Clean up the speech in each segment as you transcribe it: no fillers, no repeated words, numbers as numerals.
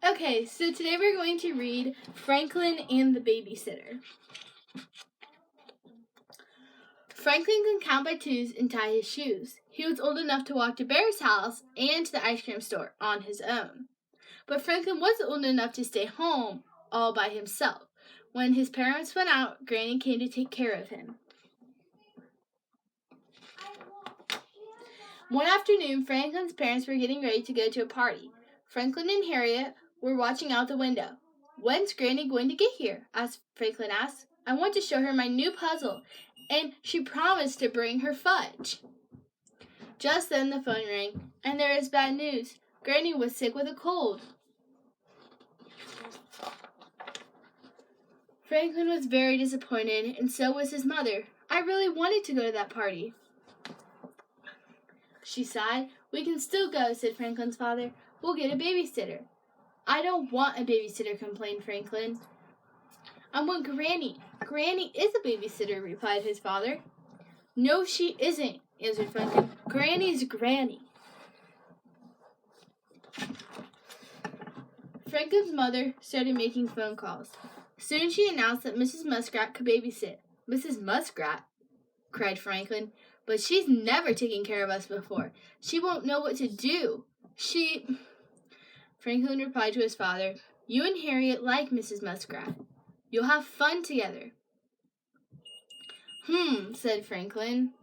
Okay, so today we're going to read Franklin and the Babysitter. Franklin could count by twos and tie his shoes. He was old enough to walk to Bear's house and to the ice cream store on his own. But Franklin wasn't old enough to stay home all by himself. When his parents went out, Granny came to take care of him. One afternoon, Franklin's parents were getting ready to go to a party. Franklin and Harriet were watching out the window. "When's Granny going to get here?" Franklin asked. "I want to show her my new puzzle, and she promised to bring her fudge." Just then the phone rang, and there was bad news. Granny was sick with a cold. Franklin was very disappointed, and so was his mother. "I really wanted to go to that party," she sighed. "We can still go," said Franklin's father. "We'll get a babysitter." "I don't want a babysitter," complained Franklin. "I want Granny." "Granny is a babysitter," replied his father. "No, she isn't," answered Franklin. "Granny's Granny." Franklin's mother started making phone calls. Soon she announced that Mrs. Muskrat could babysit. "Mrs. Muskrat?" cried Franklin. "But she's never taken care of us before. She won't know what to do. Franklin replied to his father, "You and Harriet like Mrs. Muskrat. You'll have fun together." Said Franklin.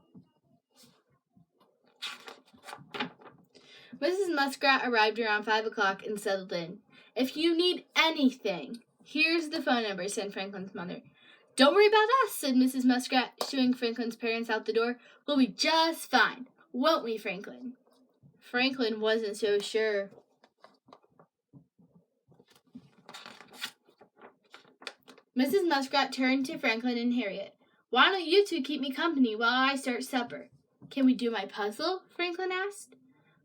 Mrs. Muskrat arrived around 5 o'clock and settled in. "If you need anything, here's the phone number," said Franklin's mother. "Don't worry about us," said Mrs. Muskrat, shooing Franklin's parents out the door. "We'll be just fine. Won't we, Franklin?" Franklin wasn't so sure. Mrs. Muskrat turned to Franklin and Harriet. "Why don't you two keep me company while I start supper?" "Can we do my puzzle?" Franklin asked.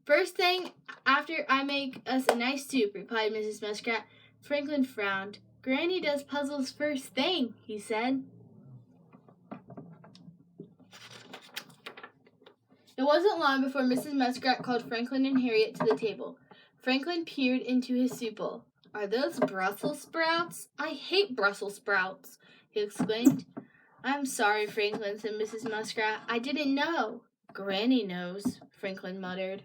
"First thing after I make us a nice soup," replied Mrs. Muskrat. Franklin frowned. "Granny does puzzles first thing," he said. It wasn't long before Mrs. Muskrat called Franklin and Harriet to the table. Franklin peered into his soup bowl. "Are those Brussels sprouts? I hate Brussels sprouts," he exclaimed. "I'm sorry, Franklin," said Mrs. Muskrat. "I didn't know." "Granny knows," Franklin muttered.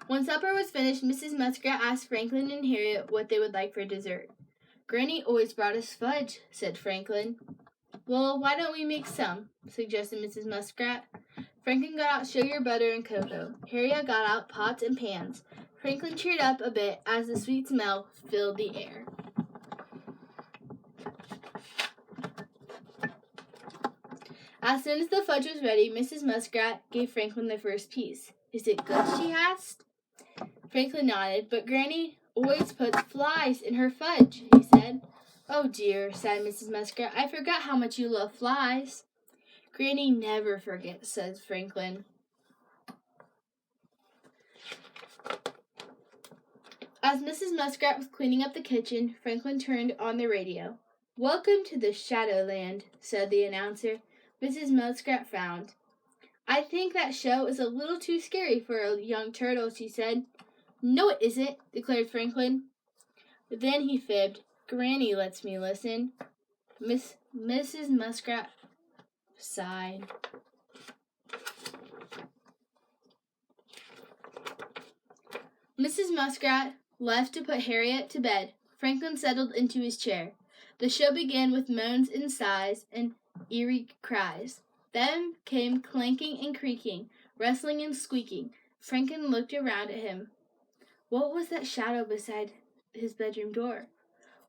When supper was finished, Mrs. Muskrat asked Franklin and Harriet what they would like for dessert. "Granny always brought us fudge," said Franklin. "Well, why don't we make some?" suggested Mrs. Muskrat. Franklin got out sugar, butter, and cocoa. Harriet got out pots and pans. Franklin cheered up a bit as the sweet smell filled the air. As soon as the fudge was ready, Mrs. Muskrat gave Franklin the first piece. "Is it good?" she asked. Franklin nodded. "But Granny always puts flies in her fudge," he said. "Oh dear," sighed Mrs. Muskrat. "I forgot how much you love flies." "Granny never forgets," said Franklin. As Mrs. Muskrat was cleaning up the kitchen, Franklin turned on the radio. "Welcome to the Shadowland," said the announcer. Mrs. Muskrat frowned. "I think that show is a little too scary for a young turtle," she said. "No, it isn't," declared Franklin. Then he fibbed. "Granny lets me listen." Mrs. Muskrat sighed. Mrs. Muskrat left to put Harriet to bed. Franklin settled into his chair. The show began with moans and sighs and eerie cries. Then came clanking and creaking, rustling and squeaking. Franklin looked around at him. What was that shadow beside his bedroom door?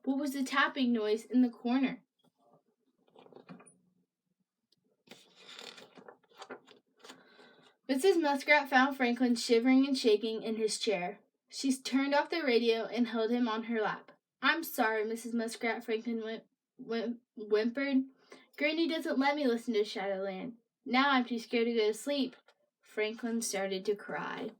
What was the tapping noise in the corner? Mrs. Muskrat found Franklin shivering and shaking in his chair. She turned off the radio and held him on her lap. "I'm sorry, Mrs. Muskrat," Franklin whimpered. "Granny doesn't let me listen to Shadowland. Now I'm too scared to go to sleep." Franklin started to cry.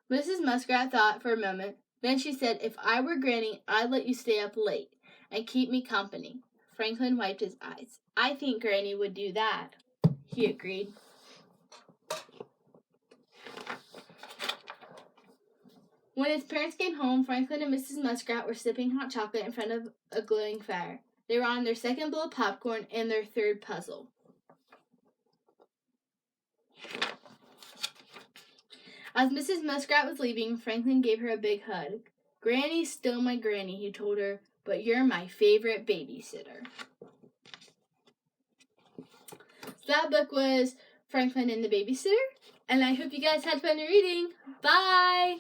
Mrs. Muskrat thought for a moment. Then she said, "If I were Granny, I'd let you stay up late and keep me company." Franklin wiped his eyes. I think Granny would do that, he agreed. When his parents came home, Franklin and Mrs. Muskrat were sipping hot chocolate in front of a glowing fire. They were on their second bowl of popcorn and their third puzzle. As Mrs. Muskrat was leaving, Franklin gave her a big hug. Granny's still my granny, he told her, but you're my favorite babysitter. So that book was Franklin and the Babysitter, and I hope you guys had fun reading. Bye!